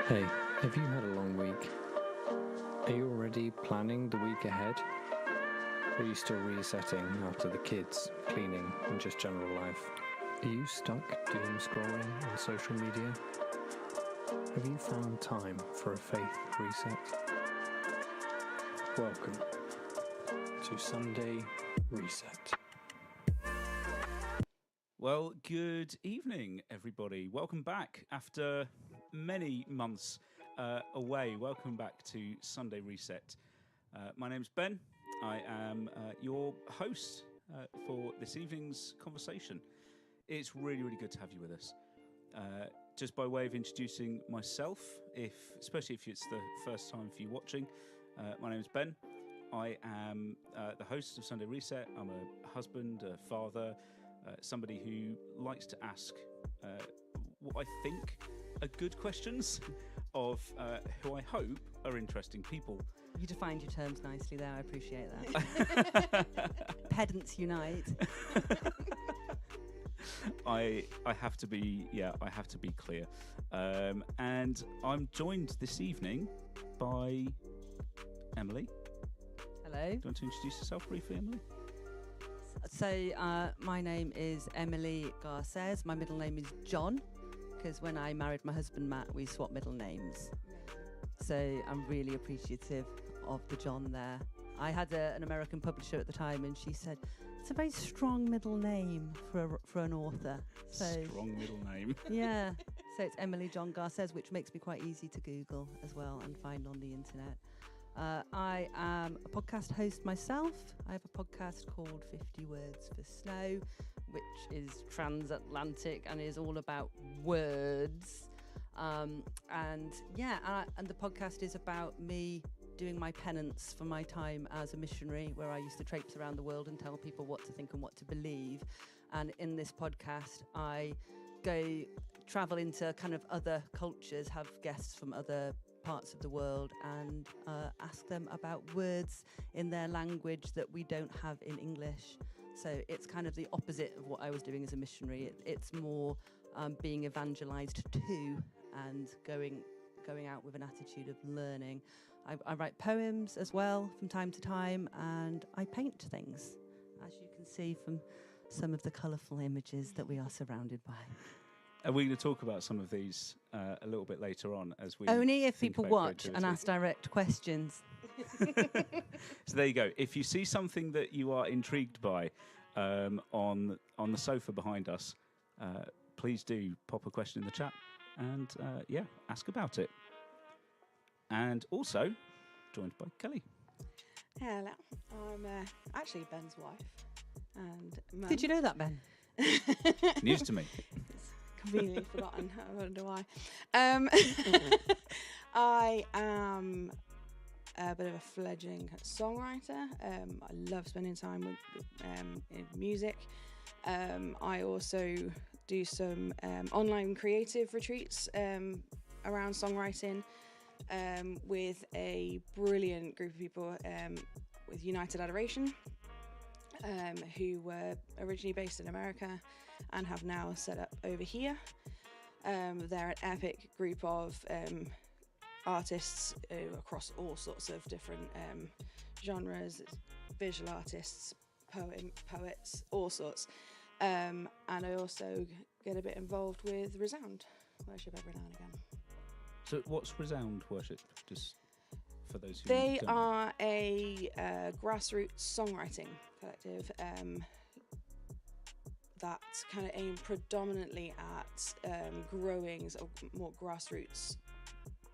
Hey, have you had a long week? Are you already planning the week ahead? Or are you still resetting after the kids, cleaning, and just general life? Are you stuck doom scrolling on social media? Have you found time for a faith reset? Welcome to Sunday Reset. Well, good evening, everybody. Welcome back after many months away. Welcome back to Sunday Reset. My name's Ben. I am your host for this evening's conversation. It's really, really good to have you with us. Just by way of introducing myself, especially if it's the first time for you watching, my name is Ben. I am the host of Sunday Reset. I'm a husband, a father, somebody who likes to ask what I think are good questions of who I hope are interesting people. You defined your terms nicely there. I appreciate that. Pedants unite. I have to be clear, and I'm joined this evening by Emily. Hello. Do you want to introduce yourself briefly, Emily? So my name is Emily Garces. My middle name is John, because when I married my husband Matt, we swapped middle names. So I'm really appreciative of the John there. I had an American publisher at the time, and she said, it's a very strong middle name for an author. So, strong middle name. Yeah. So it's Emily John Garces, which makes me quite easy to Google as well and find on the internet. I am a podcast host myself. I have a podcast called 50 Words for Snow, which is transatlantic and is all about words. And the podcast is about me doing my penance for my time as a missionary, where I used to traipse around the world and tell people what to think and what to believe. And in this podcast, I go travel into kind of other cultures, have guests from other parts of the world, and ask them about words in their language that we don't have in English. So it's kind of the opposite of what I was doing as a missionary. It's more being evangelized to and going out with an attitude of learning. I write poems as well from time to time, and I paint things, as you can see from some of the colourful images that we are surrounded by. Are we going to talk about some of these a little bit later on as we only if think people about watch creativity? and ask direct questions. So there you go. If you see something that you are intrigued by on the sofa behind us, please do pop a question in the chat and ask about it. And also joined by Kelly. Hello, I'm actually Ben's wife and mum. Did you know that, Ben? News to me. Conveniently forgotten. I wonder why. I am a bit of a fledgling songwriter. I love spending time with in music. I also do some online creative retreats around songwriting. with a brilliant group of people with United Adoration, who were originally based in America and have now set up over here. They're an epic group of artists across all sorts of different genres, visual artists, poets, all sorts. And I also get a bit involved with Resound worship every now and again. So what's Resound Worship? Just for those who They don't know. are a grassroots songwriting collective that kind of aim predominantly at growing sort of more grassroots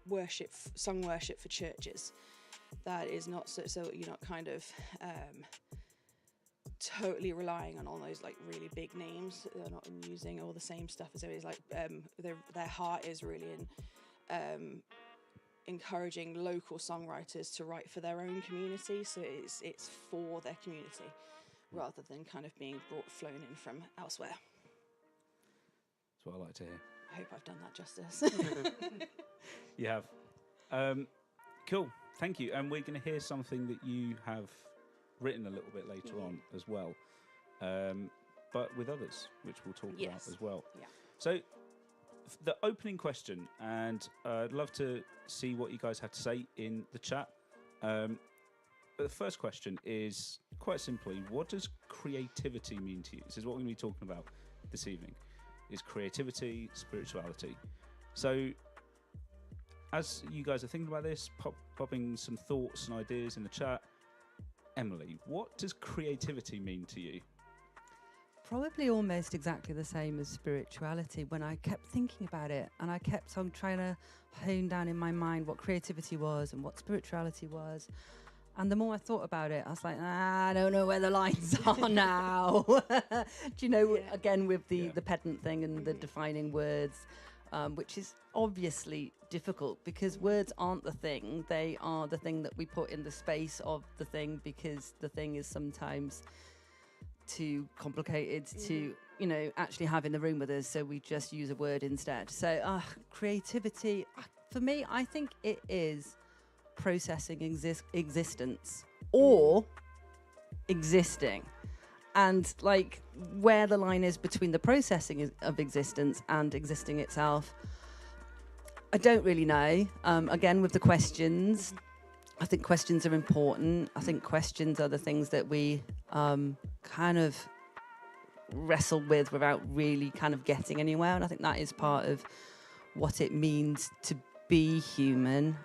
worship, song worship for churches. That is not so you're not kind of totally relying on all those like really big names. They're not using all the same stuff as always. Like their heart is really in encouraging local songwriters to write for their own community. So it's for their community rather than kind of being flown in from elsewhere. That's what I like to hear. I hope I've done that justice. You have. Cool. Thank you. And we're going to hear something that you have written a little bit later on as well, but with others, which we'll talk about as well. Yeah. So the opening question, and I'd love to see what you guys have to say in the chat. But the first question is quite simply, what does creativity mean to you? This is what we're going to be talking about this evening, is creativity, spirituality. So as you guys are thinking about this, popping some thoughts and ideas in the chat, Emily, what does creativity mean to you? Probably almost exactly the same as spirituality. When I kept thinking about it and I kept on trying to hone down in my mind what creativity was and what spirituality was. And the more I thought about it, I was like, I don't know where the lines are now. Do you know, again, with the pedant thing and the defining words, which is obviously difficult because words aren't the thing. They are the thing that we put in the space of the thing because the thing is sometimes too complicated to, you know, actually have in the room with us. So we just use a word instead. So creativity, for me, I think it is processing existence or existing. And like where the line is between the processing of existence and existing itself, I don't really know. Again, with the questions, I think questions are important. I think questions are the things that we kind of wrestle with without really kind of getting anywhere. And I think that is part of what it means to be human.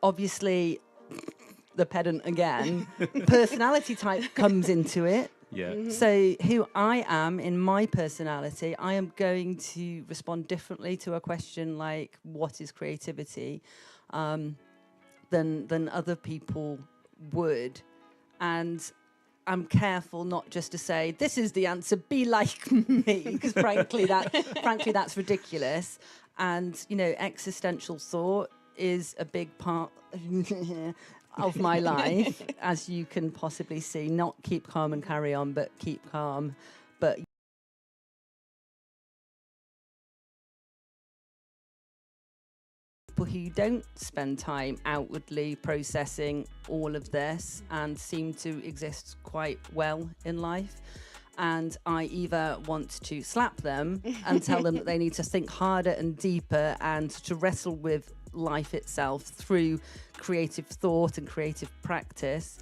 Obviously, the pedant again, personality type comes into it. Yeah. Mm-hmm. So who I am in my personality, I am going to respond differently to a question like, what is creativity, than other people would. And I'm careful not just to say, this is the answer, be like me, because frankly, that's ridiculous. And, you know, existential thought is a big part of my life, as you can possibly see. Not keep calm and carry on, but keep calm. But people who don't spend time outwardly processing all of this and seem to exist quite well in life. And I either want to slap them and tell them that they need to think harder and deeper and to wrestle with life itself through creative thought and creative practice,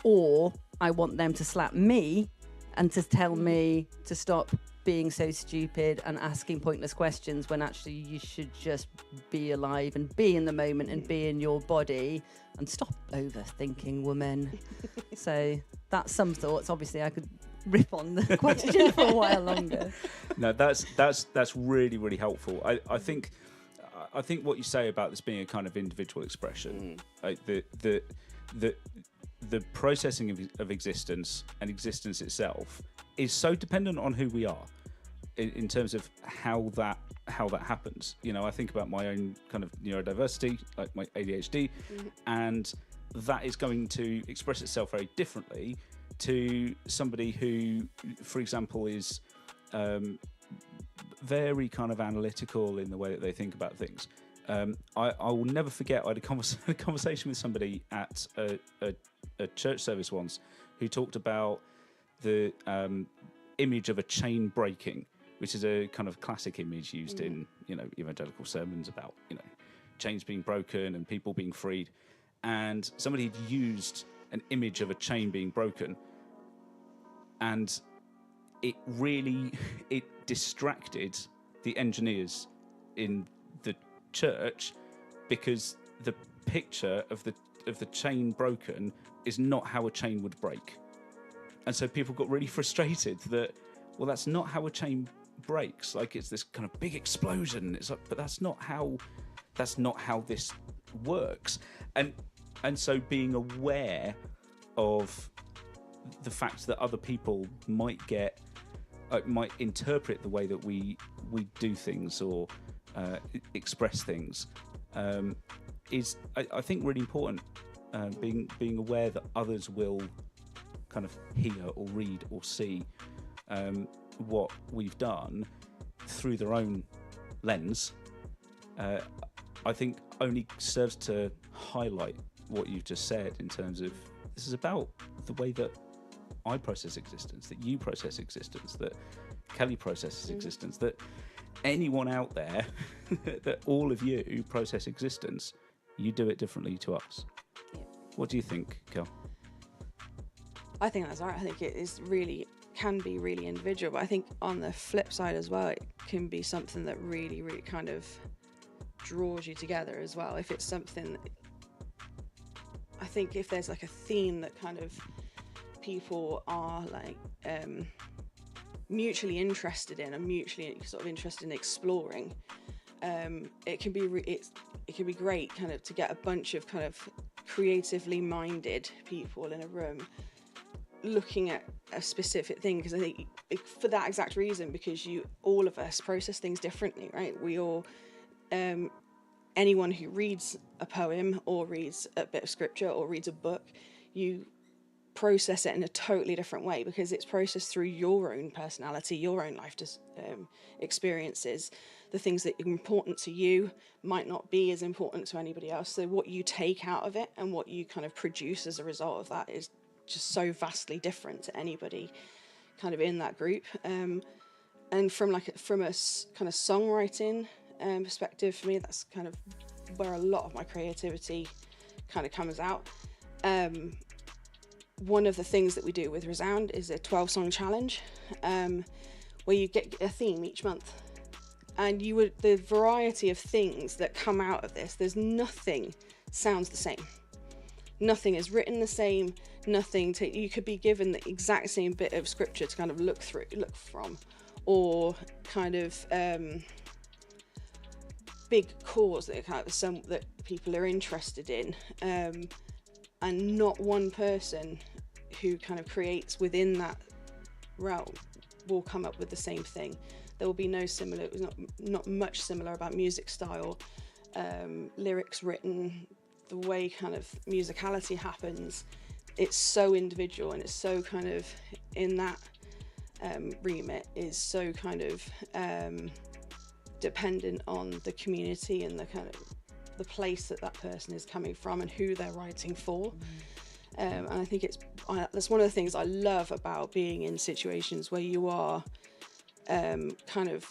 or I want them to slap me and to tell me to stop being so stupid and asking pointless questions when actually you should just be alive and be in the moment and be in your body and stop overthinking, woman. So that's some thoughts. Obviously I could rip on the question for a while longer. No, that's really, really helpful. I think what you say about this being a kind of individual expression, like the processing of existence and existence itself is so dependent on who we are in terms of how that happens. You know, I think about my own kind of neurodiversity, like my ADHD, and that is going to express itself very differently to somebody who, for example, is very kind of analytical in the way that they think about things. I will never forget. I had a conversation with somebody at a church service once who talked about the image of a chain breaking, which is a kind of classic image used in evangelical sermons about chains being broken and people being freed. And somebody had used an image of a chain being broken, and it distracted the engineers in the church, because the picture of the chain broken is not how a chain would break. And so people got really frustrated that, well, that's not how a chain breaks. Like, it's this kind of big explosion. It's like, but that's not how this works. And so being aware of the fact that other people might interpret the way that we do things or express things is, I think, really important. Being aware that others will kind of hear or read or see what we've done through their own lens, I think only serves to highlight what you've just said, in terms of this is about the way that I process existence, that you process existence, that Kelly processes existence, that anyone out there, that all of you process existence. You do it differently to us. Yeah. What do you think, Kel? I think that's right. I think it can be really individual, but I think on the flip side as well, it can be something that really, really kind of draws you together as well. If it's something, I think if there's like a theme that kind of people are like mutually interested in and mutually sort of interested in exploring, it can be great kind of to get a bunch of kind of creatively minded people in a room looking at a specific thing, because I think for that exact reason, because all of us process things differently, right? We all, anyone who reads a poem or reads a bit of scripture or reads a book, you process it in a totally different way, because it's processed through your own personality, your own life experiences. The things that are important to you might not be as important to anybody else. So what you take out of it and what you kind of produce as a result of that is just so vastly different to anybody kind of in that group. And from a kind of songwriting perspective, for me, that's kind of where a lot of my creativity kind of comes out. One of the things that we do with Resound is a 12-song challenge, where you get a theme each month. And the variety of things that come out of this, nothing sounds the same. Nothing is written the same. You could be given the exact same bit of scripture to kind of look from, or kind of big cause that people are interested in, and not one person who kind of creates within that realm will come up with the same thing. There will be no similar, not much similar about music style, lyrics written, the way kind of musicality happens. It's so individual, and it's so kind of in that remit is so kind of dependent on the community and the kind of the place that person is coming from and who they're writing for. And I think that's one of the things I love about being in situations where you are kind of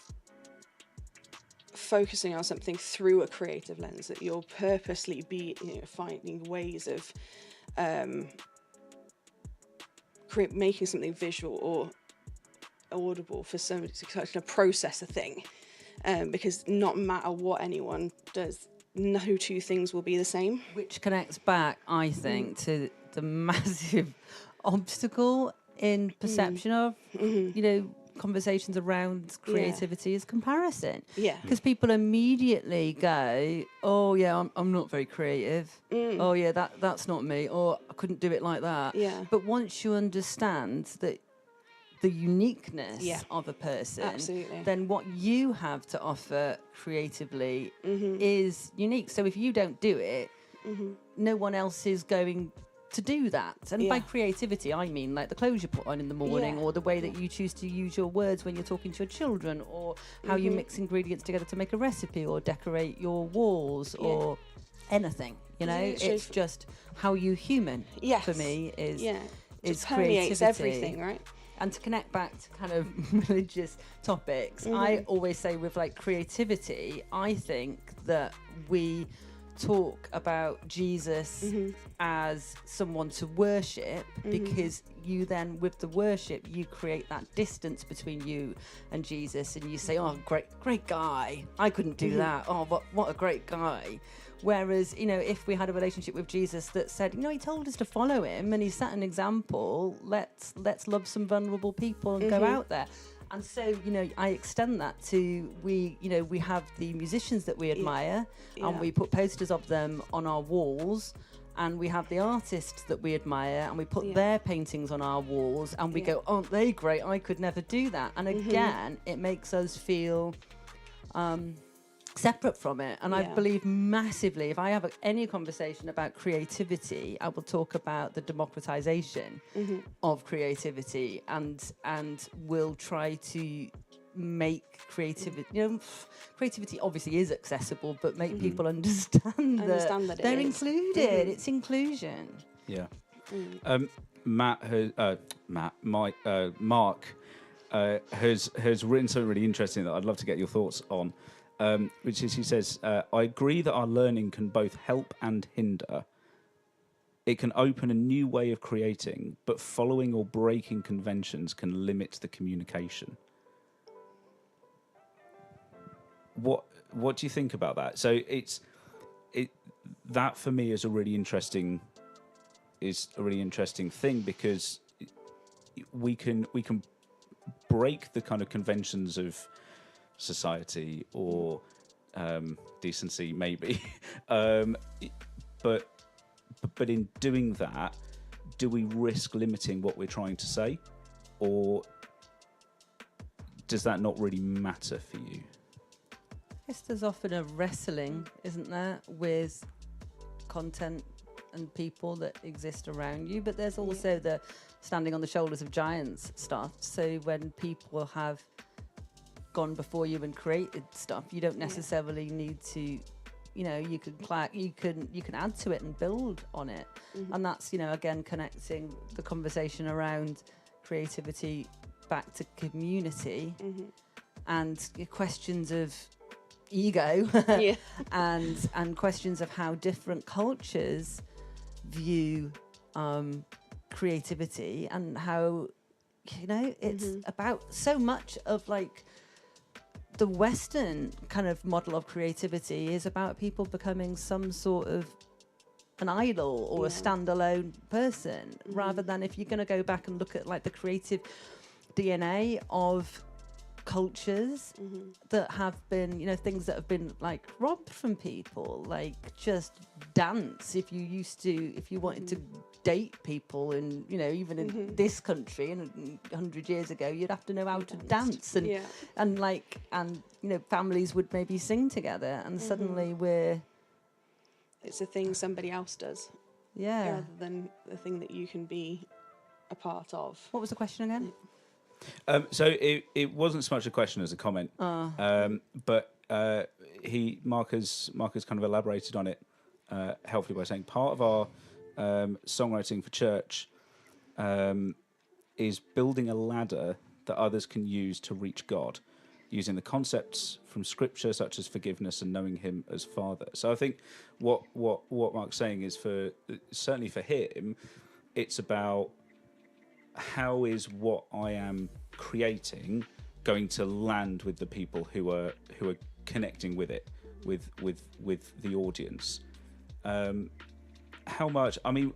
focusing on something through a creative lens, that you'll purposely be finding ways of making something visual or audible for somebody to kind of process a thing, because not matter what anyone does, no two things will be the same. Which connects back, I think, to the massive obstacle in perception of, conversations around creativity is comparison. Yeah. Because people immediately go, oh, yeah, I'm not very creative. Oh, yeah, that's not me. Or I couldn't do it like that. Yeah. But once you understand that the uniqueness of a person, absolutely, then what you have to offer creatively is unique. So if you don't do it, no one else is going to do that. And by Yeah. creativity, I mean like the clothes you put on in the morning, Yeah. or the way that you choose to use your words when you're talking to your children, or how you mix ingredients together to make a recipe, or decorate your walls, Yeah. or anything. You know, Literally it's just how you human. Yes. For me is Yeah. is It permeates creativity. everything, right? And to connect back to kind of religious topics, I always say with like creativity, I think that we talk about Jesus as someone to worship, because you then, with the worship, you create that distance between you and Jesus, and you say, oh, great guy, I couldn't do that, oh, what a great guy. Whereas, you know, if we had a relationship with Jesus that said, you know, he told us to follow him and he set an example, let's love some vulnerable people and go out there. And so, you know, I extend that to we have the musicians that we admire, Yeah. and we put posters of them on our walls, and we have the artists that we admire, and we put Yeah. their paintings on our walls, and we go, aren't they great? I could never do that. And again, it makes us feel separate from it. And I Yeah. believe massively, if I have any conversation about creativity, I will talk about the democratization of creativity, and will try to make creativity, you know, creativity obviously is accessible, but make people understand Understand that it they're is. included. It's inclusion. Yeah. Mark has written something really interesting that I'd love to get your thoughts on, which is, he says, I agree that our learning can both help and hinder. It can open a new way of creating, but following or breaking conventions can limit the communication. What do you think about that? So that for me is a really interesting thing, because we can break the kind of conventions of society or decency, maybe, but in doing that, do we risk limiting what we're trying to say, or does that not really matter for you? I guess there's often a wrestling, isn't there, with content and people that exist around you, but there's also the standing on the shoulders of giants stuff. So when people have gone before you and created stuff, you don't necessarily need to, you know, you can add to it and build on it. And that's, you know, again, connecting the conversation around creativity back to community and questions of ego and questions of how different cultures view creativity, and how, you know, it's about so much of like the Western kind of model of creativity is about people becoming some sort of an idol or a standalone person, rather than, if you're going to go back and look at like the creative DNA of cultures that have been, you know, things that have been like robbed from people, like just dance. If you wanted to date people, and, you know, even in this country and 100 years ago, you'd have to know how to dance, and you know, families would maybe sing together, and suddenly it's a thing somebody else does rather than the thing that you can be a part of. What was the question again? So it wasn't so much a question as a comment, but Mark has kind of elaborated on it helpfully by saying part of our songwriting for church is building a ladder that others can use to reach God, using the concepts from Scripture such as forgiveness and knowing Him as Father. So I think what Mark's saying is, certainly for him, it's about, how is what I am creating going to land with the people who are connecting with it, with the audience? How much? I mean,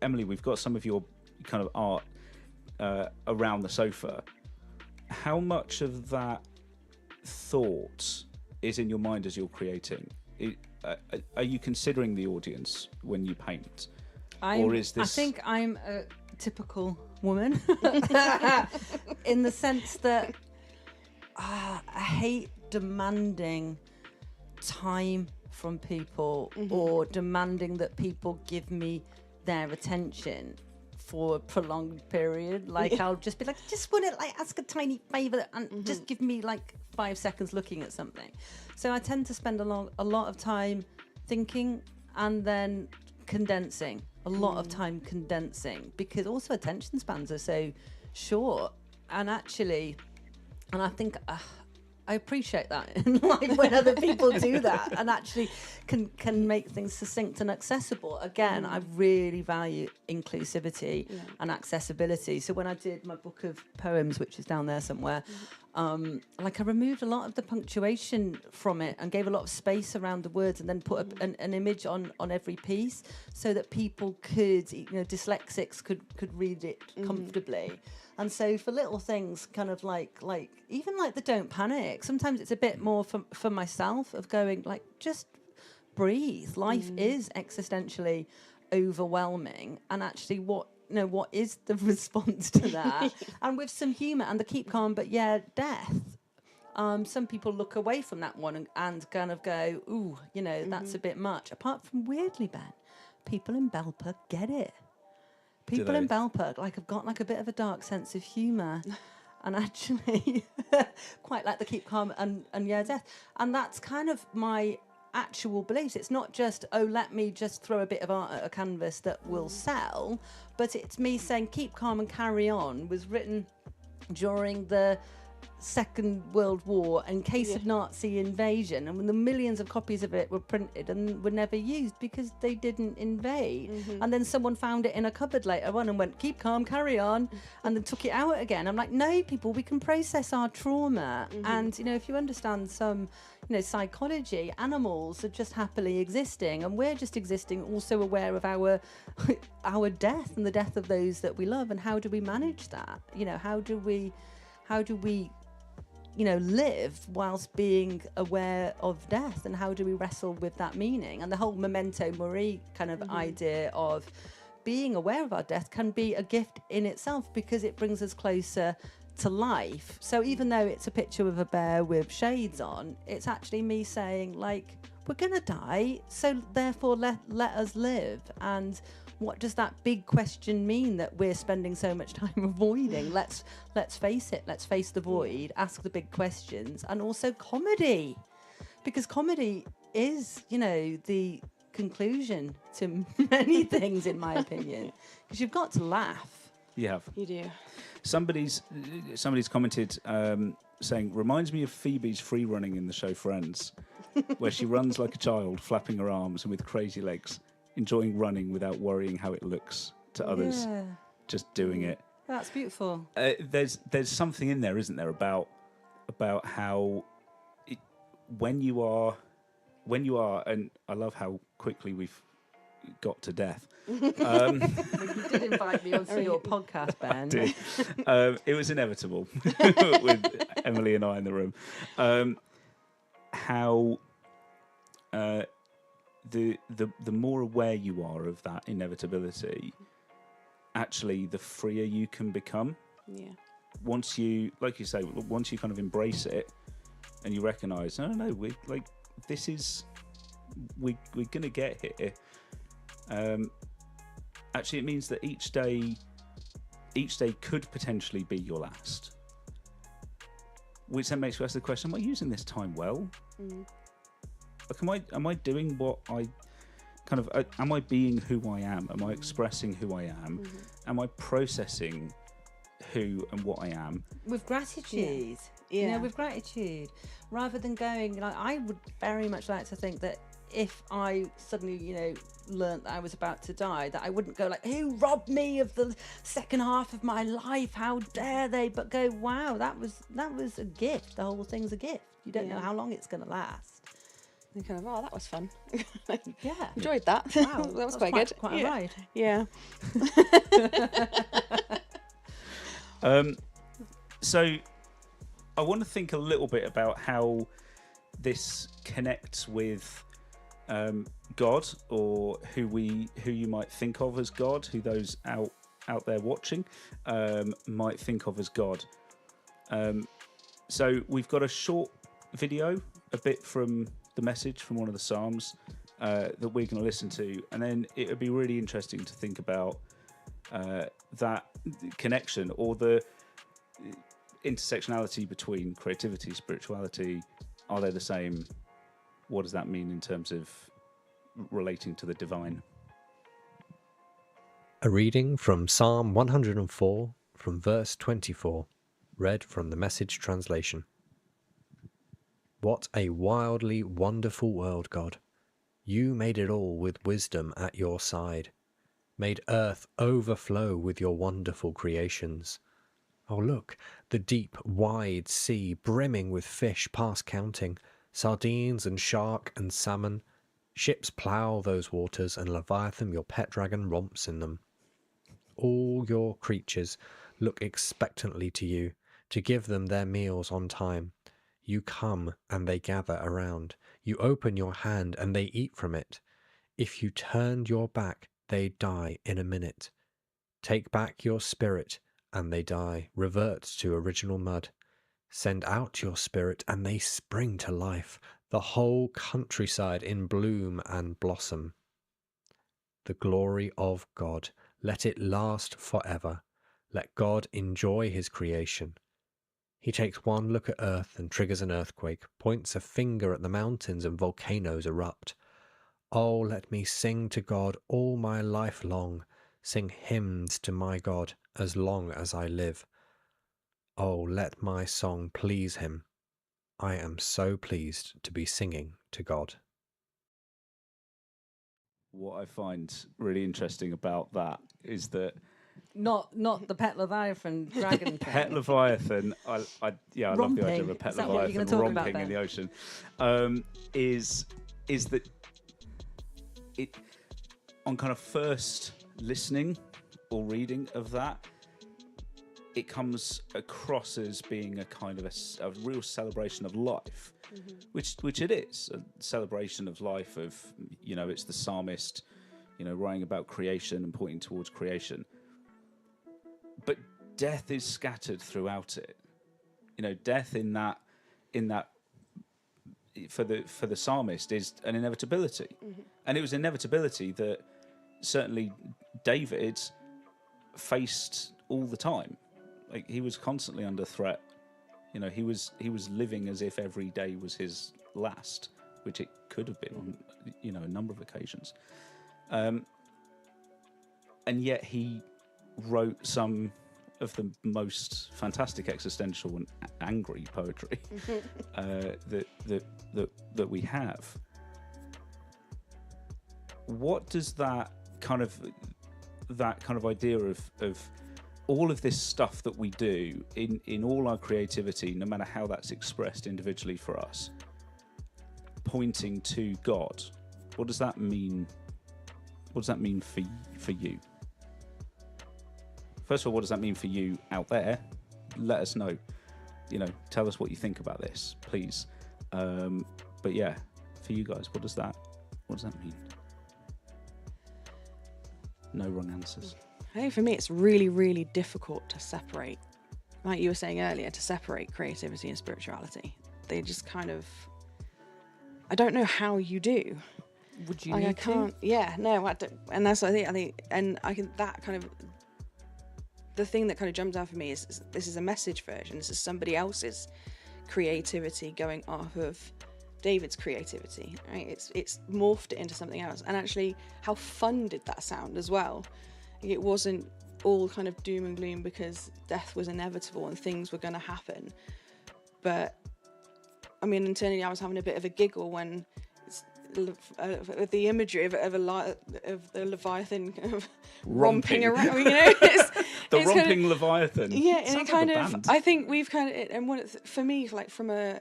Emily, we've got some of your kind of art around the sofa. How much of that thought is in your mind as you're creating? Are you considering the audience when you paint, or is this? I think I'm a typical woman in the sense that I hate demanding time from people or demanding that people give me their attention for a prolonged period. Like I'll just be like, just want to like ask a tiny favor and just give me like 5 seconds looking at something. So I tend to spend a lot of time thinking and then condensing, a lot of time condensing, because also attention spans are so short. And actually, and I think I appreciate that in life when other people do that and actually can make things succinct and accessible. Again, I really value inclusivity and accessibility. So when I did my book of poems, which is down there somewhere, like I removed a lot of the punctuation from it and gave a lot of space around the words, and then put an image on every piece so that people could, dyslexics could read it comfortably. And so for little things, kind of like even like the don't panic, sometimes it's a bit more for myself of going like, just breathe. Life is existentially overwhelming, and actually what is the response to that? And with some humour and the keep calm, but death. Some people look away from that one and kind of go, ooh, that's a bit much. Apart from, weirdly, Ben, people in Belper get it. People in Belper have got like a bit of a dark sense of humour, and actually quite like the keep calm and death. And that's kind of my actual beliefs. It's not just, let me just throw a bit of art at a canvas that will sell, but it's me saying keep calm and carry on was written during the Second World War in case of Nazi invasion, and when the millions of copies of it were printed and were never used because they didn't invade. And then someone found it in a cupboard later on and went, keep calm, carry on, and then took it out again. I'm like, no, people, we can process our trauma. And if you understand some psychology, animals are just happily existing, and we're just existing, also aware of our death and the death of those that we love. And how do we manage that? How do we live whilst being aware of death, and how do we wrestle with that meaning? And the whole memento mori kind of idea of being aware of our death can be a gift in itself, because it brings us closer to life. So even though it's a picture of a bear with shades on, it's actually me saying, like, we're gonna die, so therefore let us live. And what does that big question mean that we're spending so much time avoiding? Let's face it. Let's face the void, ask the big questions. And also comedy, because comedy is, the conclusion to many things, in my opinion, because you've got to laugh. You have. You do. Somebody's commented saying, reminds me of Phoebe's free running in the show Friends, where she runs like a child, flapping her arms and with crazy legs, enjoying running without worrying how it looks to others, just doing it. That's beautiful. There's something in there, isn't there, about how when you are, and I love how quickly we've got to death. You did invite me onto your podcast, Ben. I did. It was inevitable with Emily and I in the room. How the more aware you are of that inevitability, actually, the freer you can become. Yeah. Once you, like you say, once you kind of embrace it and you recognise, no, we're gonna get here. Actually, it means that each day could potentially be your last. Which then makes you ask the question: am I using this time well? Like, am I doing what I kind of? Am I being who I am? Am I expressing who I am? Am I processing who and what I am with gratitude? Yeah. With gratitude, rather than going. Like, I would very much like to think that if I suddenly, learnt that I was about to die, that I wouldn't go like, who robbed me of the second half of my life? How dare they? But go, wow, that was a gift. The whole thing's a gift. You don't know how long it's going to last. And kind of, that was fun. Yeah. Enjoyed that. Wow. That was quite good. Quite a ride. Yeah. So I want to think a little bit about how this connects with God, or who you might think of as God, who those out there watching might think of as God. So we've got a short video, a bit from the message from one of the Psalms, that we're going to listen to, and then it would be really interesting to think about that connection or the intersectionality between creativity, spirituality. Are they the same? What does that mean in terms of relating to the divine? A reading from Psalm 104 from verse 24, read from the Message translation. What a wildly wonderful world, God! You made it all with wisdom at your side, made earth overflow with your wonderful creations. Oh, look, the deep, wide sea brimming with fish past counting, sardines and shark and salmon. Ships plough those waters, and Leviathan, your pet dragon, romps in them. All your creatures look expectantly to you, to give them their meals on time. You come, and they gather around. You open your hand, and they eat from it. If you turned your back, they die in a minute. Take back your spirit, and they die, revert to original mud. Send out your spirit, and they spring to life, the whole countryside in bloom and blossom. The glory of God, let it last forever. Let God enjoy his creation. He takes one look at earth and triggers an earthquake, points a finger at the mountains and volcanoes erupt. Oh, let me sing to God all my life long, sing hymns to my God as long as I live. Oh, let my song please him. I am so pleased to be singing to God. What I find really interesting about that is that Not the pet Leviathan dragon thing. pet Leviathan, I love the idea of a Romping. pet Is that what you're Leviathan gonna talk about romping in then? the ocean. Is that it on kind of first listening or reading of that, it comes across as being a kind of a real celebration of life, which it is, a celebration of life. Of it's the psalmist, writing about creation and pointing towards creation. But death is scattered throughout it. Death in that for the psalmist is an inevitability, and it was inevitability that certainly David faced all the time. Like, he was constantly under threat. He was living as if every day was his last, which it could have been on a number of occasions. And yet he wrote some of the most fantastic existential and angry poetry that we have. What does that kind of idea of all of this stuff that we do in all our creativity, no matter how that's expressed individually for us, pointing to God, what does that mean? What does that mean for you? First of all, what does that mean for you out there? Let us know. Tell us what you think about this, please. But yeah, for you guys, what does that mean? No wrong answers. I think for me, it's really, really difficult to separate, like you were saying earlier, to separate creativity and spirituality. They just kind of, I don't know how you do. Would you Like, need I can't. Yeah, no, I don't, and that's what I think, and I can, that kind of, the thing that kind of jumps out for me is this is a message version. This is somebody else's creativity going off of David's creativity, right? It's morphed it into something else. And actually, how fun did that sound as well? It wasn't all kind of doom and gloom because death was inevitable and things were going to happen. But I mean, internally, I was having a bit of a giggle when the imagery of the Leviathan kind of romping around. It's romping kind of, Leviathan. Yeah, and sounds it kind like a of. band. I think we've kind of, and for me, like from a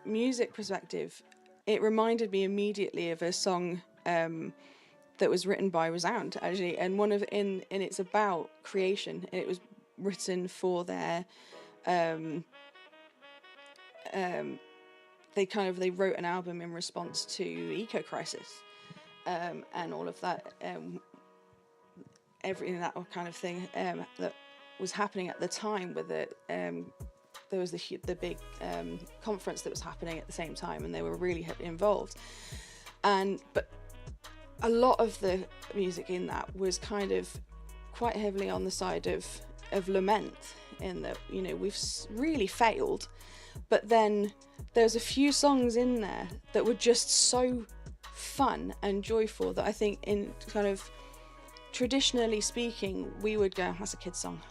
music perspective, it reminded me immediately of a song that was written by Resound, actually, and and it's about creation. It was written for their they wrote an album in response to Eco Crisis, and all of that, everything, that kind of thing that was happening at the time. With it, there was the big conference that was happening at the same time, and they were really heavily involved. But a lot of the music in that was kind of quite heavily on the side of lament, in that, you know, we've really failed, but then there's a few songs in there that were just so fun and joyful that I think, in kind of traditionally speaking, we would go, that's a kid's song,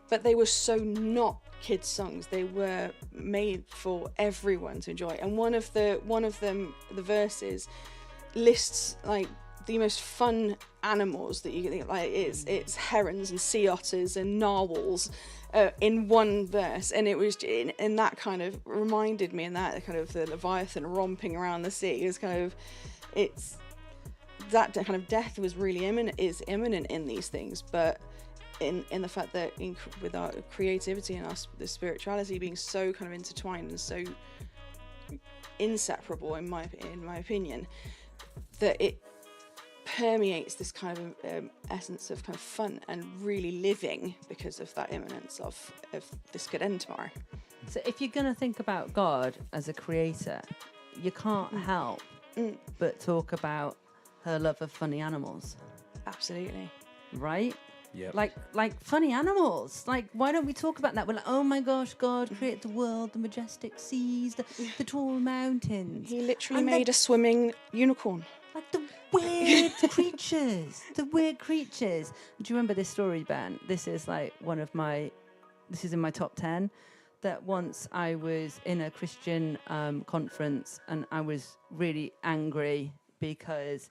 but they were so not kids songs. They were made for everyone to enjoy, and one of them, the verses, lists like the most fun animals that you can think of. Like it's herons and sea otters and narwhals in one verse, and it was in that kind of reminded me, and that kind of the Leviathan romping around the sea is kind of, it's that kind of death was really imminent in these things, but in the fact that with our creativity and the spirituality being so kind of intertwined and so inseparable, in my opinion, that it permeates this kind of essence of kind of fun and really living because of that imminence of this could end tomorrow. So if you're going to think about God as a creator, you can't help but talk about her love of funny animals. Absolutely. Right? Yeah. Like funny animals. Like, why don't we talk about that? We're like, oh my gosh, God created the world, the majestic seas, the tall mountains. He literally And made a swimming unicorn. Like the weird creatures. The weird creatures. Do you remember this story, Ben? This is like this is in my top 10. That once I was in a Christian conference, and I was really angry because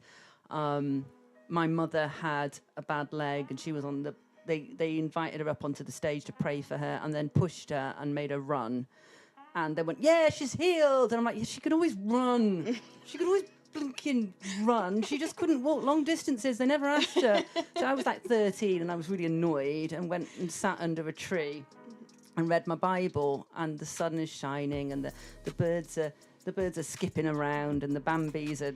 my mother had a bad leg, and she was on they invited her up onto the stage to pray for her, and then pushed her and made her run. And they went, yeah, she's healed. And I'm like, yeah, she could always run. She could always blinking run. She just couldn't walk long distances. They never asked her. So I was like 13, and I was really annoyed, and went and sat under a tree and read my Bible, and the sun is shining, and the birds are skipping around, and the Bambis are,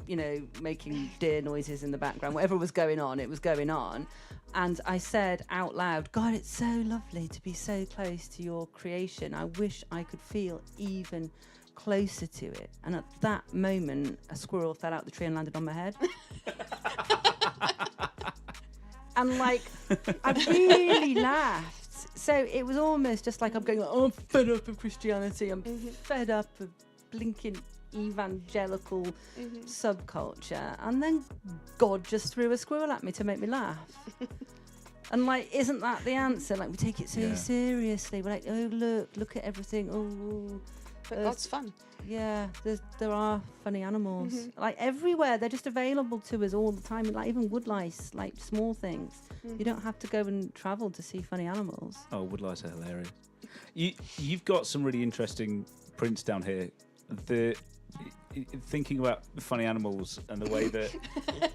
you know, making deer noises in the background. Whatever was going on, it was going on. And I said out loud, God, it's so lovely to be so close to your creation. I wish I could feel even closer to it. And at that moment, a squirrel fell out the tree and landed on my head. And like, I really laughed. So it was almost just like I'm going, oh, I'm fed up of Christianity. I'm fed up of blinking evangelical subculture. And then God just threw a squirrel at me to make me laugh. And like, isn't that the answer? Like, we take it so seriously. We're like, oh, look at everything. Oh, but God's fun. Yeah, there are funny animals. Like everywhere. They're just available to us all the time. Like even woodlice, like small things. You don't have to go and travel to see funny animals. Oh, woodlice are hilarious. You've got some really interesting prints down here. Thinking about the funny animals and the way that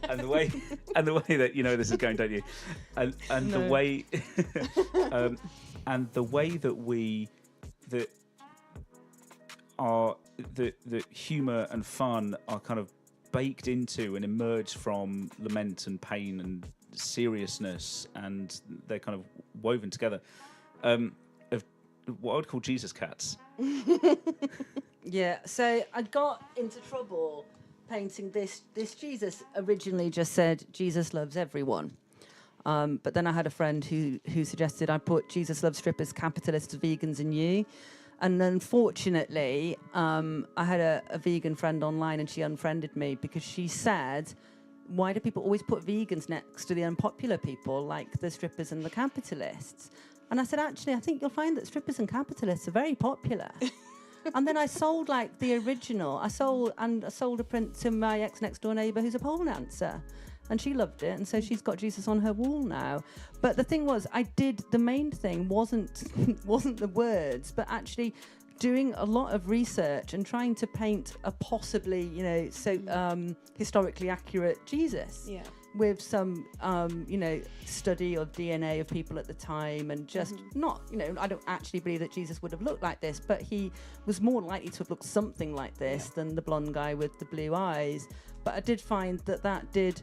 and the way that you know this is going, don't you? And No. the way and the way that humour and fun are kind of baked into and emerge from lament and pain and seriousness, and they're kind of woven together. Of what I would call Jesus cats. Yeah, so I got into trouble painting this. This Jesus originally just said, Jesus loves everyone. But then I had a friend who suggested I put Jesus loves strippers, capitalists, vegans, and you. And unfortunately, I had a vegan friend online, and she unfriended me because she said, why do people always put vegans next to the unpopular people like the strippers and the capitalists? And I said, actually, I think you'll find that strippers and capitalists are very popular. And then I sold like the original. I sold a print to my ex-next door neighbour who's a pole dancer. And she loved it, and so she's got Jesus on her wall now. But the thing was, the main thing wasn't the words, but actually doing a lot of research and trying to paint a possibly, you know, historically accurate Jesus. Yeah. With some, you know, study of DNA of people at the time, and just not, you know, I don't actually believe that Jesus would have looked like this, but he was more likely to have looked something like this than the blonde guy with the blue eyes. But I did find that did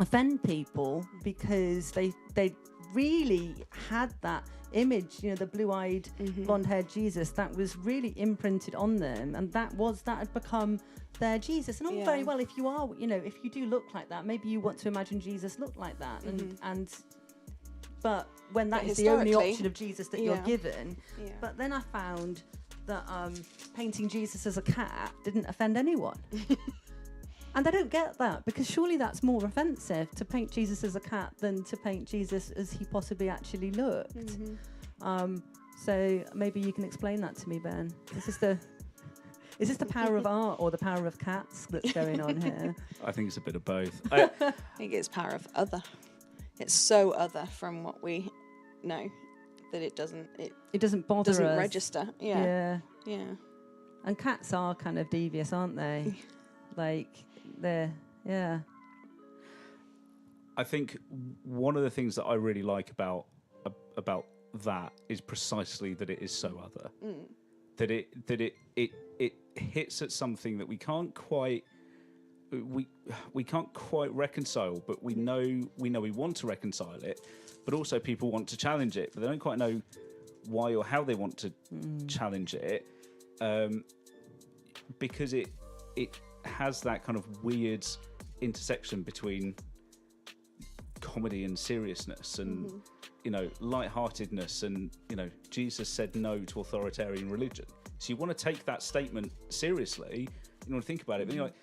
offend people because they really had that image, the blue-eyed, blonde-haired Jesus that was really imprinted on them, and that had become their Jesus. And all very well, if you are, if you do look like that, maybe you want to imagine Jesus look like that, but when that is the only option of Jesus that you're given. But then I found that painting Jesus as a cat didn't offend anyone. And I don't get that, because surely that's more offensive to paint Jesus as a cat than to paint Jesus as he possibly actually looked. So maybe you can explain that to me, Ben. Is this the power of art or the power of cats that's going on here? I think it's a bit of both. I think it's power of other. It's so other from what we know that it doesn't bother us. Doesn't register. Yeah. And cats are kind of devious, aren't they? Like they're I think one of the things that I really like about that is precisely that it is so other. That it hits at something that we can't quite reconcile, but we know we want to reconcile it, but also people want to challenge it, but they don't quite know why or how they want to challenge it, because it has that kind of weird intersection between comedy and seriousness, and lightheartedness, and Jesus said no to authoritarian religion. So you want to take that statement seriously, you want to think about it, but you're like,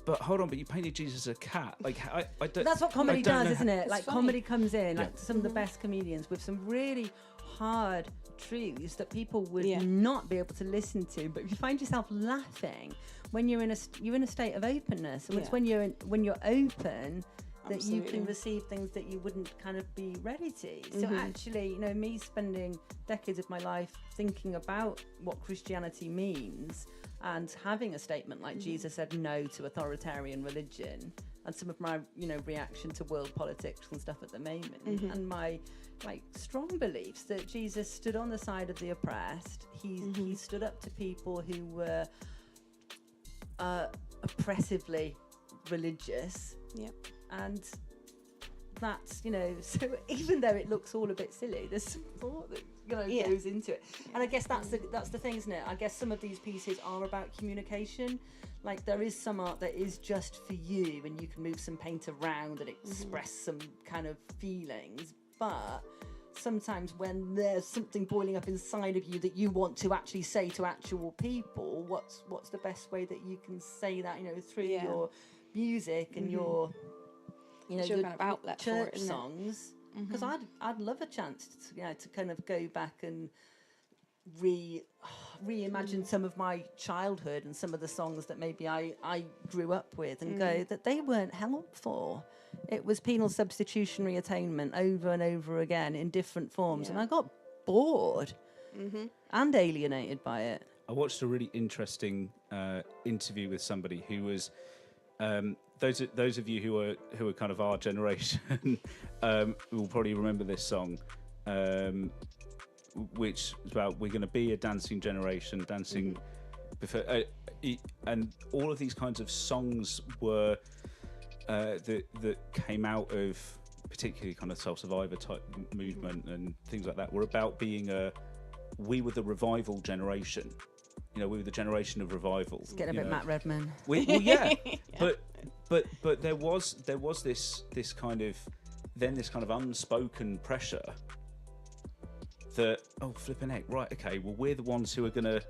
but hold on, but you painted Jesus as a cat. Like, I don't. That's what comedy does, isn't it? It's Like funny. comedy comes in, like some of the best comedians with some really hard truths that people would not be able to listen to. But if you find yourself laughing when you're in a state of openness, and it's when you're open that you can receive things that you wouldn't kind of be ready to. So actually, me spending decades of my life thinking about what Christianity means, and having a statement like Jesus said no to authoritarian religion, and some of my reaction to world politics and stuff at the moment, and my strong beliefs that Jesus stood on the side of the oppressed. He stood up to people who were oppressively religious. And that's, so even though it looks all a bit silly, there's some thought that goes into it. And I guess that's the thing, isn't it? I guess some of these pieces are about communication. Like there is some art that is just for you, and you can move some paint around and express some kind of feelings. But sometimes when there's something boiling up inside of you that you want to actually say to actual people, what's the best way that you can say that, through your music and your your kind of outlet church for it, songs, because I'd love a chance to kind of go back and reimagine some of my childhood and some of the songs that maybe I grew up with, and go that they weren't helpful. It was penal substitutionary atonement over and over again in different forms, and I got bored and alienated by it. I watched a really interesting interview with somebody who was those of you who are kind of our generation will probably remember this song, which is about we're going to be a dancing generation, dancing before, and all of these kinds of songs were that came out of particularly kind of self-survivor type movement and things like that, were about being we were the revival generation. We were the generation of revival. It's getting a bit Matt Redman. But there was this kind of unspoken pressure that flipping heck, right, okay, well we're the ones who are gonna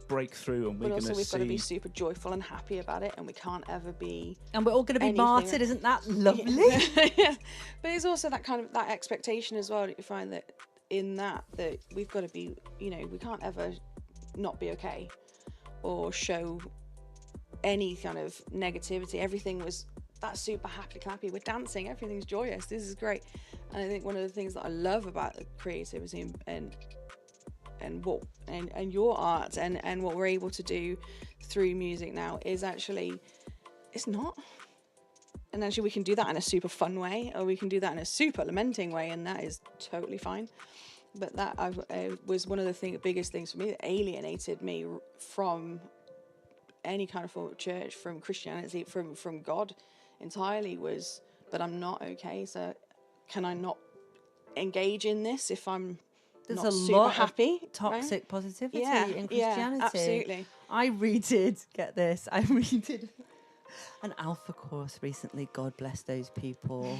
break through, and we're but also gonna we've got to be super joyful and happy about it, and we can't ever be, and we're all going to be martyred. Isn't that lovely? Yeah. But it's also that kind of that expectation as well, that you find that in that we've got to be, we can't ever not be okay or show any kind of negativity. Everything was that super happy clappy, we're dancing, everything's joyous, this is great. And I think one of the things that I love about the creativity and your art and what we're able to do through music now is actually it's not, and actually we can do that in a super fun way, or we can do that in a super lamenting way, and that is totally fine. But that was one of the biggest things for me that alienated me from any kind of form of church, from Christianity, from God entirely, was but I'm not okay. So can I not engage in this if I'm There's not a super lot happy? of toxic positivity Yeah, in yeah, Christianity. absolutely. I redid, get this, I redid an Alpha course recently. God bless those people.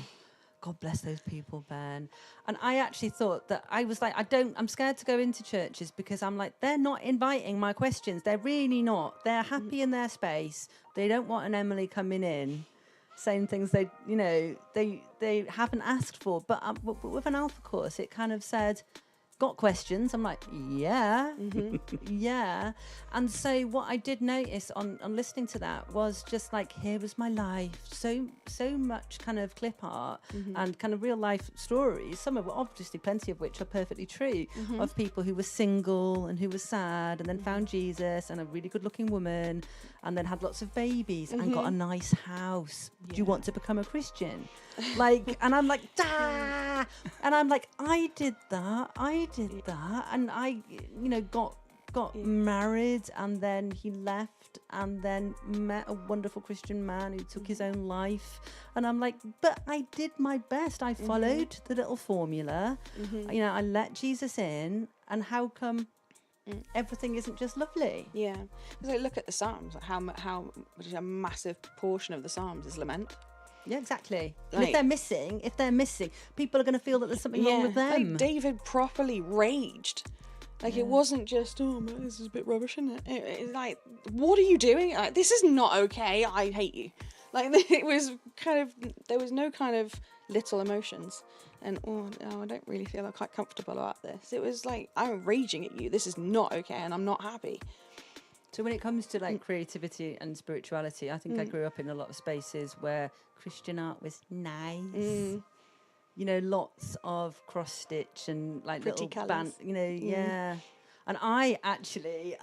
God bless those people, Ben. And I actually thought that I was like, I'm scared to go into churches because I'm like, they're not inviting my questions. They're really not. They're happy in their space. They don't want an Emily coming in saying things they haven't asked for. But with an Alpha course, it kind of said, got questions? I'm like, yeah, yeah. And so what I did notice on listening to that was just like, here was my life. So much kind of clip art and kind of real life stories, some of obviously plenty of which are perfectly true, of people who were single and who were sad and then found Jesus and a really good looking woman and then had lots of babies and got a nice house. Do you want to become a Christian? Like, and I'm like, da! And I'm like, I did that. And I, got married, and then he left, and then met a wonderful Christian man who took his own life. And I'm like, but I did my best. I followed the little formula. I let Jesus in, and how come everything isn't just lovely? Yeah, because look at the Psalms. Like how much a massive portion of the Psalms is lament. Yeah, exactly. And if they're missing, people are going to feel that there's something wrong with them. Like David properly raged. Like it wasn't just, oh man, this is a bit rubbish, isn't it? It's like, what are you doing? Like, this is not okay. I hate you. Like it was kind of, there was no kind of little emotions. And I don't really feel quite comfortable about this. It was like, I'm raging at you. This is not okay, and I'm not happy. So when it comes to like creativity and spirituality, I think I grew up in a lot of spaces where Christian art was nice. Lots of cross stitch and like Pretty little colours. yeah. And I actually,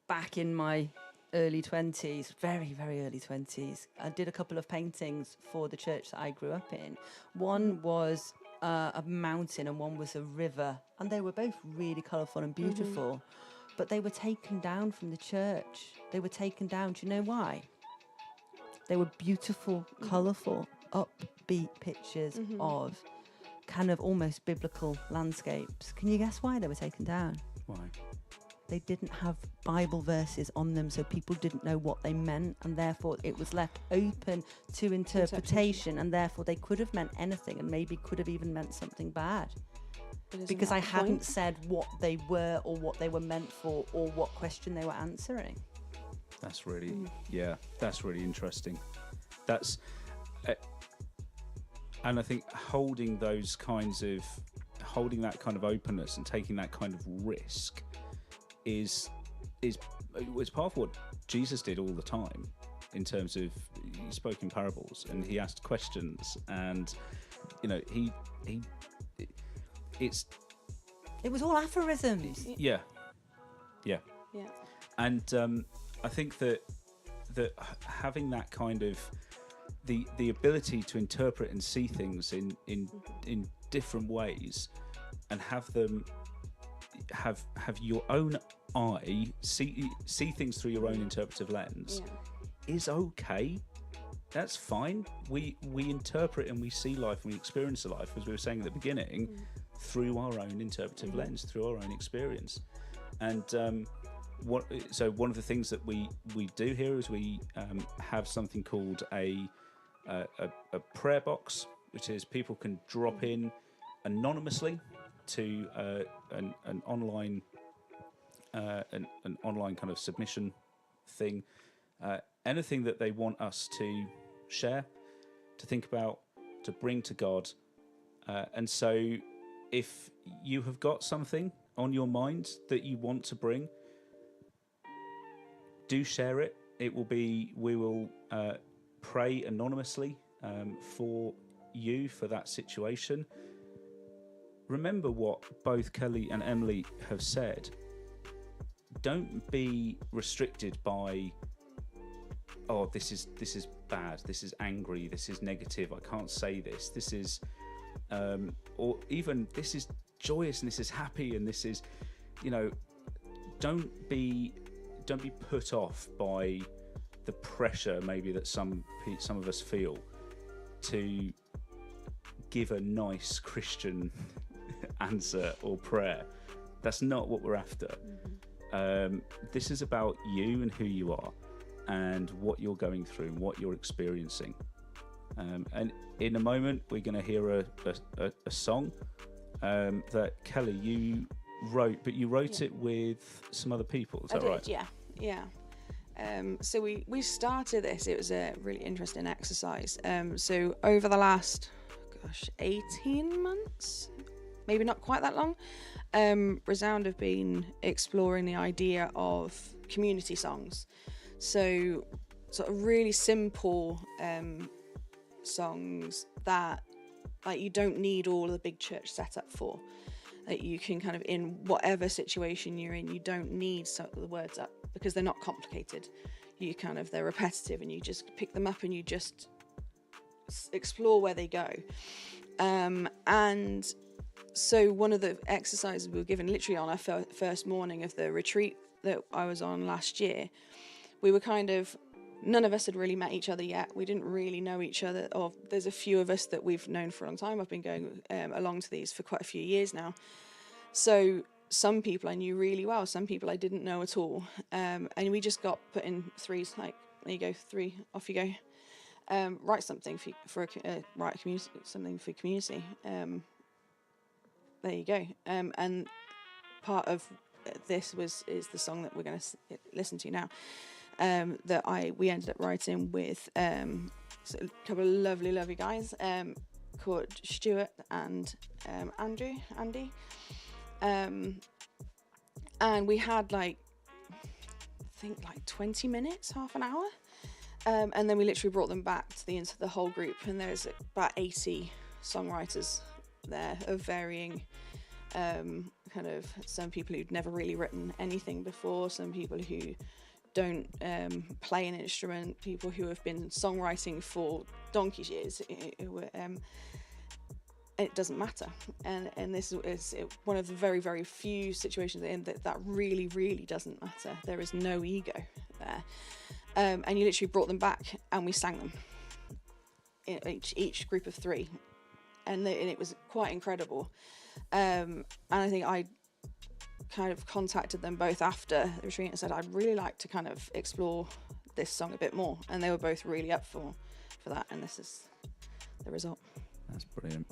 back in my early 20s, very, very early 20s, I did a couple of paintings for the church that I grew up in. One was a mountain and one was a river. And they were both really colourful and beautiful. But they were taken down from the church. They were taken down. Do you know why? They were beautiful, colourful, upbeat pictures of kind of almost biblical landscapes. Can you guess why they were taken down? Why? They didn't have Bible verses on them, so people didn't know what they meant, and therefore it was left open to interpretation, and therefore they could have meant anything, and maybe could have even meant something bad. Because I hadn't said what they were or what they were meant for or what question they were answering. That's really, that's really interesting. That's, and I think holding that kind of openness and taking that kind of risk is part of what Jesus did all the time, in terms of he spoke in parables and he asked questions, and it was all aphorisms. Yeah. And I think that having that kind of the ability to interpret and see things in different ways, and have them have your own eye, see things through your own interpretive lens, is okay. That's fine. We interpret and we see life and we experience life, as we were saying at the beginning, through our own interpretive lens, through our own experience. And so one of the things that we do here is we have something called a prayer box, which is people can drop in anonymously to an online kind of submission thing, anything that they want us to share, to think about, to bring to God. And so if you have got something on your mind that you want to bring, do share it. We will pray anonymously for you, for that situation. Remember what both Kelly and Emily have said. Don't be restricted by, oh, this is bad, this is angry, this is negative, I can't say this, this is or even this is joyous and this is happy and this is, don't be put off by the pressure maybe that some of us feel. to give a nice Christian answer or prayer. That's not what we're after. This is about you and who you are and what you're going through and what you're experiencing. And in a moment, we're going to hear a song that Kelly, you wrote, but you wrote it with some other people. Is that right? Yeah. So we started this. It was a really interesting exercise. So over the last, 18 months, maybe not quite that long, Resound have been exploring the idea of community songs. So sort of really simple songs that like you don't need all of the big church setup for. That you can kind of, in whatever situation you're in, you don't need some of the words up because they're not complicated. They're repetitive, and you just pick them up and you just explore where they go. And so one of the exercises we were given literally on our first morning of the retreat that I was on last year, we were none of us had really met each other yet. We didn't really know each other. Or there's a few of us that we've known for a long time. I've been going along to these for quite a few years now. So some people I knew really well, some people I didn't know at all. And we just got put in threes, like, there you go, 3, off you go. Write something write community, something for community. There you go. And part of this is the song that we're going to listen to now. That we ended up writing with a couple of lovely guys called Stuart and Andy. And we had I think 20 minutes, half an hour. And then we literally brought them back to the whole group, and there's about 80 songwriters there of varying some people who'd never really written anything before, some people who don't play an instrument, people who have been songwriting for donkey's years. It doesn't matter, and this is one of the very, very few situations in that really, really doesn't matter. There is no ego there, and you literally brought them back, and we sang them, each group of 3, and it was quite incredible. And I think I kind of contacted them both after the retreat and said I'd really like to kind of explore this song a bit more, and they were both really up for that, and this is the result. That's brilliant.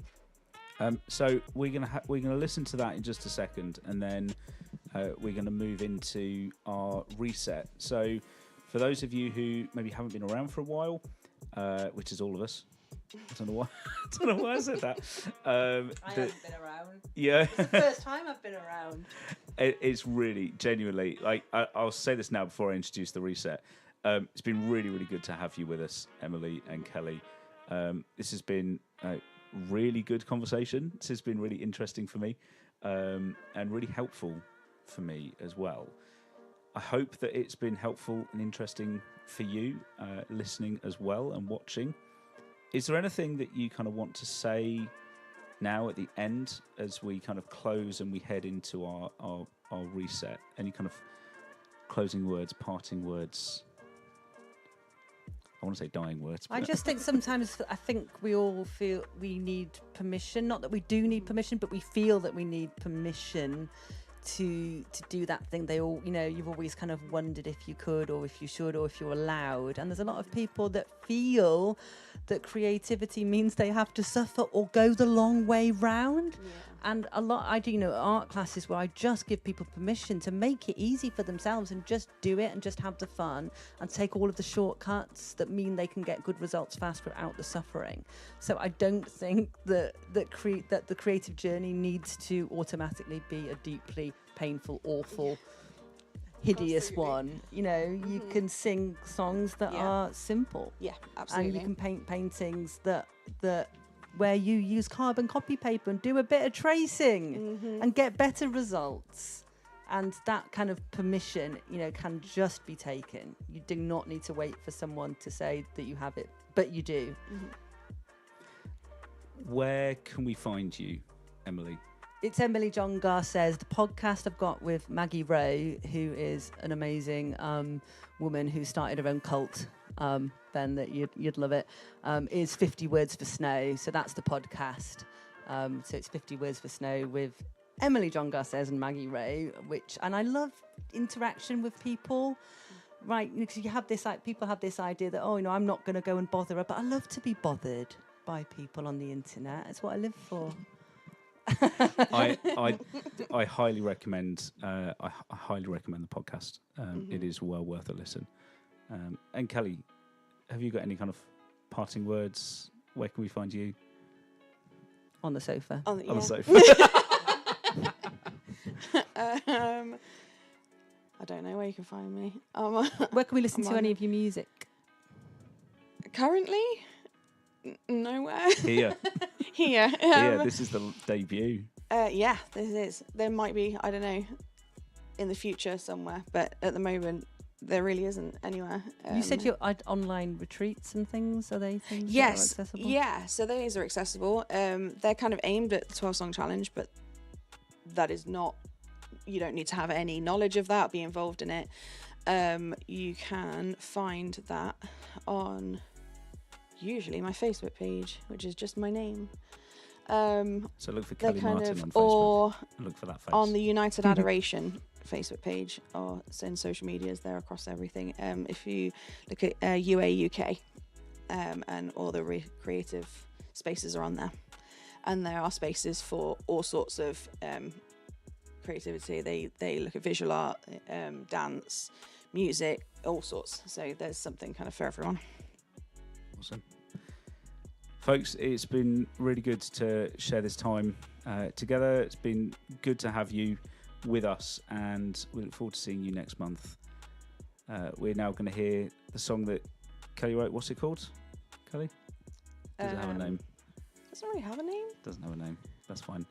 So we're gonna listen to that in just a second, and then we're gonna move into our reset. So for those of you who maybe haven't been around for a while, which is all of us, I don't know why I said that. I haven't been around. Yeah, it's the first time I've been around. It's really genuinely I'll say this now before I introduce the reset. It's been really, really good to have you with us, Emily and Kelly. This has been a really good conversation. This has been really interesting for me, and really helpful for me as well. I hope that it's been helpful and interesting for you, listening as well and watching. Is there anything that you kind of want to say now at the end as we kind of close and we head into our reset? Any kind of closing words, parting words? I want to say dying words. I just think sometimes we all feel we need permission. Not that we do need permission, but we feel that we need permission to do that thing they all, you've always kind of wondered if you could or if you should or if you're allowed. And there's a lot of people that feel that creativity means they have to suffer or go the long way round. Yeah. And I do art classes where I just give people permission to make it easy for themselves and just do it and just have the fun and take all of the shortcuts that mean they can get good results fast without the suffering. So I don't think that the creative journey needs to automatically be a deeply painful, awful, hideous one. You can sing songs that are simple. Yeah, absolutely. And you can paint paintings that where you use carbon copy paper and do a bit of tracing and get better results. And that kind of permission, can just be taken. You do not need to wait for someone to say that you have it, but you do. Where can we find you, Emily? It's Emily John Garces, the podcast I've got with Maggie Rowe, who is an amazing woman who started her own cult Ben, that you'd love it, is 50 Words for Snow. So that's the podcast. So it's 50 Words for Snow with Emily John Garces and Maggie Rowe, and I love interaction with people, right? Because you have this, like, people have this idea that, I'm not going to go and bother her, but I love to be bothered by people on the internet. It's what I live for. I highly recommend. I highly recommend the podcast. It is well worth a listen. And Kelly, have you got any kind of parting words? Where can we find you? On the sofa. On the sofa. I don't know where you can find me. Where can we listen to any of your music? Currently, nowhere. Here. Here. This is the debut. Yeah, this is. There might be, I don't know, in the future somewhere, but at the moment, there really isn't anywhere. You said your online retreats and things. Are they things yes, that are accessible? Yeah, so those are accessible. They're kind of aimed at the 12-song challenge, but that is not, you don't need to have any knowledge of that, be involved in it. You can find that on usually my Facebook page, which is just my name. So look for Kelly Martin on Facebook. Or look for that face. on the United Adoration Facebook page, or in social medias, they're across everything. If you look at UA UK, and all the creative spaces are on there. And there are spaces for all sorts of creativity. They look at visual art, dance, music, all sorts. So there's something kind of for everyone. Awesome. Folks, it's been really good to share this time together. It's been good to have you with us, and we look forward to seeing you next month. We're now going to hear the song that Kelly wrote. What's it called, Kelly? Does it have a name? Doesn't really have a name. Doesn't have a name. That's fine.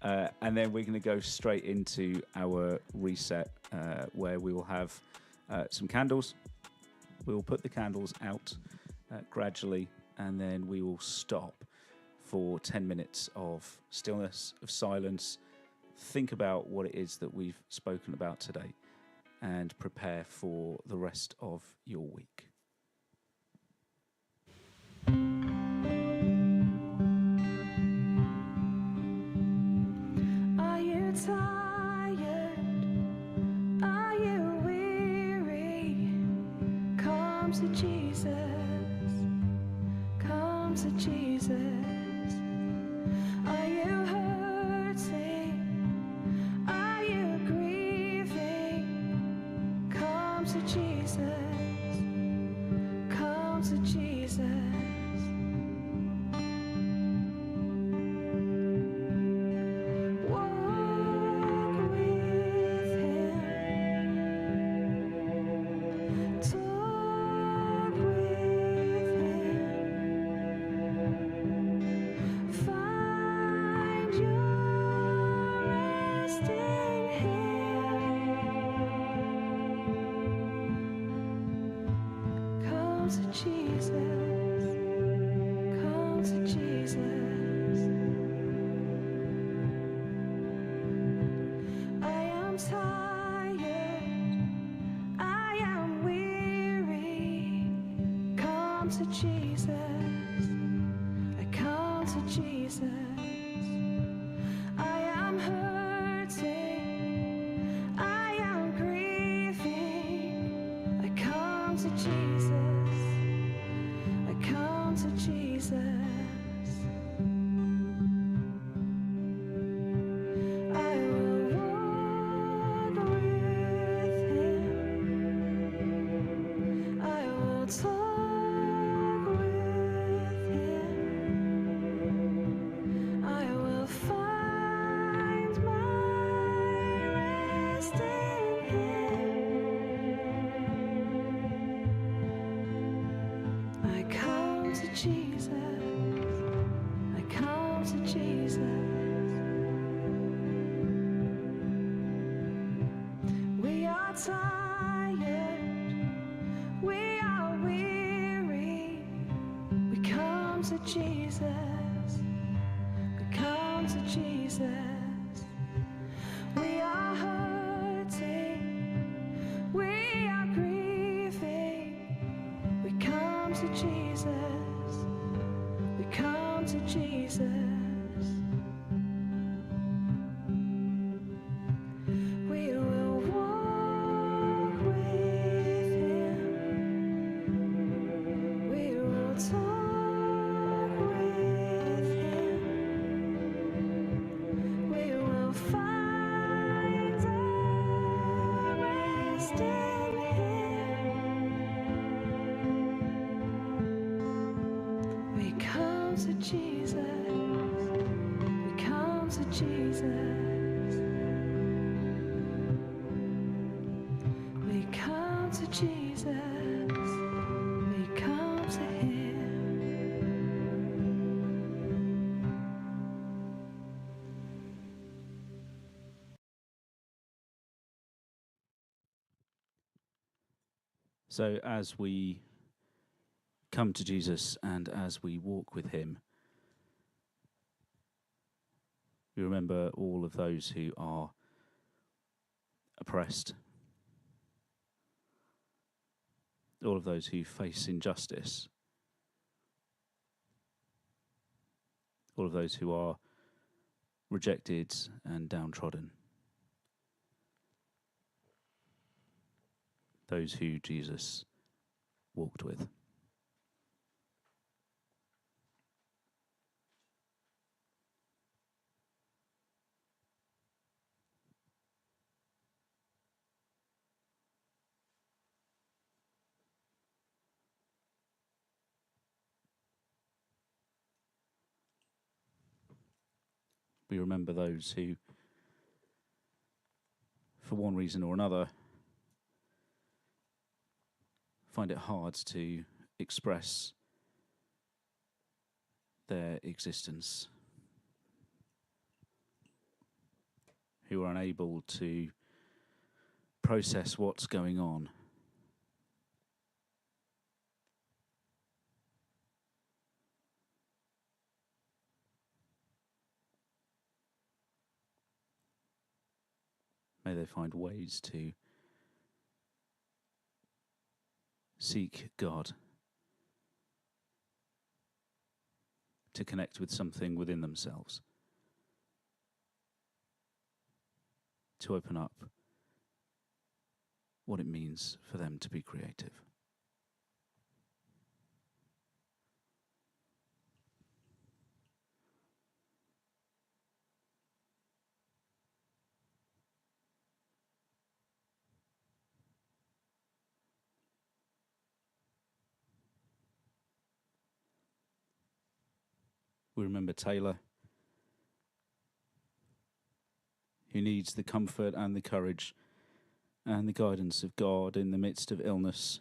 And then we're going to go straight into our reset, where we will have some candles. We will put the candles out gradually, and then we will stop for 10 minutes of stillness, of silence. Think about what it is that we've spoken about today, and prepare for the rest of your week. Are you tired? Are you weary? Come to Jesus. Come to Jesus. Are you hurting? Are you grieving? Come to Jesus. Come to Jesus. Walk with Him. Talk with Him. Find your rest in Him. Come to Jesus. Come to Jesus. I am tired. I am weary. Come to Jesus. I come to Jesus. I am hurting. I am grieving. I come to Jesus. I come to Jesus. I will walk with Him. I will talk with Him. I will find my rest in Him. I come to Jesus. I come to Jesus. We are tired. We are weary. We come to Jesus. We come to Jesus. We are hurting. We are grieving. We come to come to Jesus. We will walk with Him. We will talk with Him. We will find our rest in Him. We come to Jesus. We come to Jesus. We come to Jesus. We come to Him. So as we come to Jesus and as we walk with Him, we remember all of those who are oppressed, all of those who face injustice, all of those who are rejected and downtrodden, those who Jesus walked with. We remember those who, for one reason or another, find it hard to express their existence, who are unable to process what's going on. May they find ways to seek God, to connect with something within themselves, to open up what it means for them to be creative. We remember Taylor, who needs the comfort and the courage and the guidance of God in the midst of illness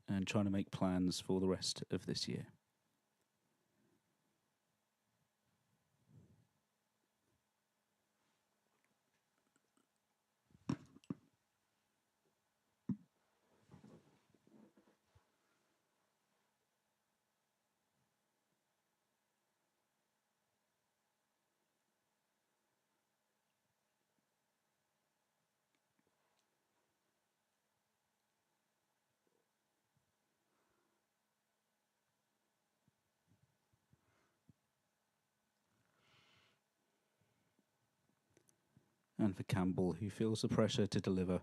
and trying to make plans for the rest of this year. And for Campbell, who feels the pressure to deliver,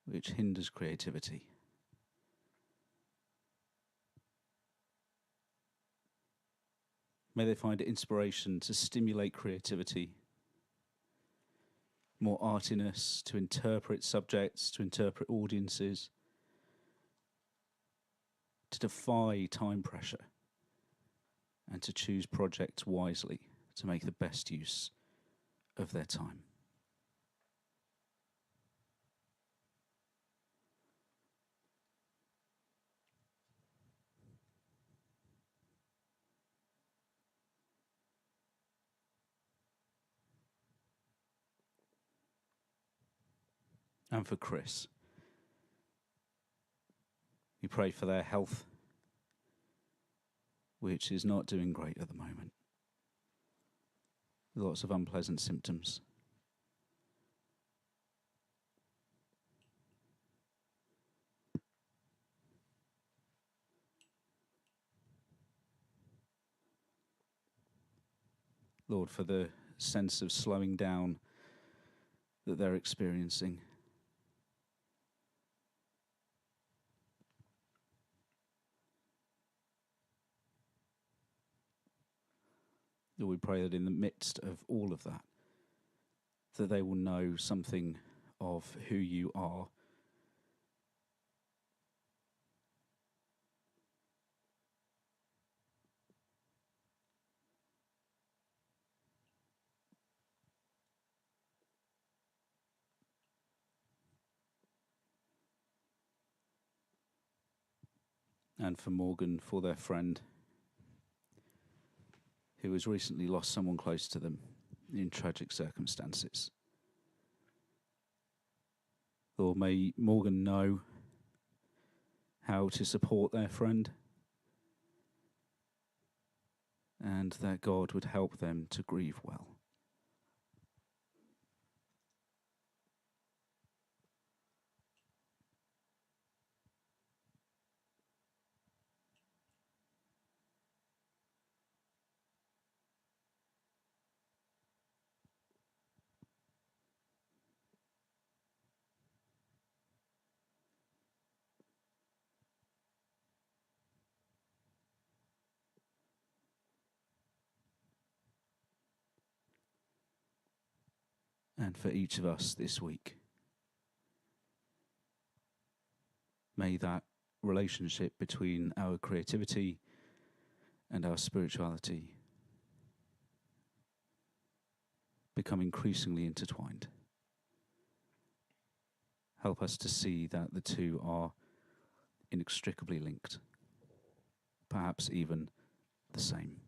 which hinders creativity. May they find inspiration to stimulate creativity, more artiness, to interpret subjects, to interpret audiences, to defy time pressure, and to choose projects wisely to make the best use of their time. And for Chris, we pray for their health, which is not doing great at the moment. Lots of unpleasant symptoms. Lord, for the sense of slowing down that they're experiencing. Lord, we pray that in the midst of all of that, that they will know something of who you are. And for Morgan, for their friend who has recently lost someone close to them in tragic circumstances. Lord, may Morgan know how to support their friend, and that God would help them to grieve well. And for each of us this week, may that relationship between our creativity and our spirituality become increasingly intertwined. Help us to see that the two are inextricably linked, perhaps even the same.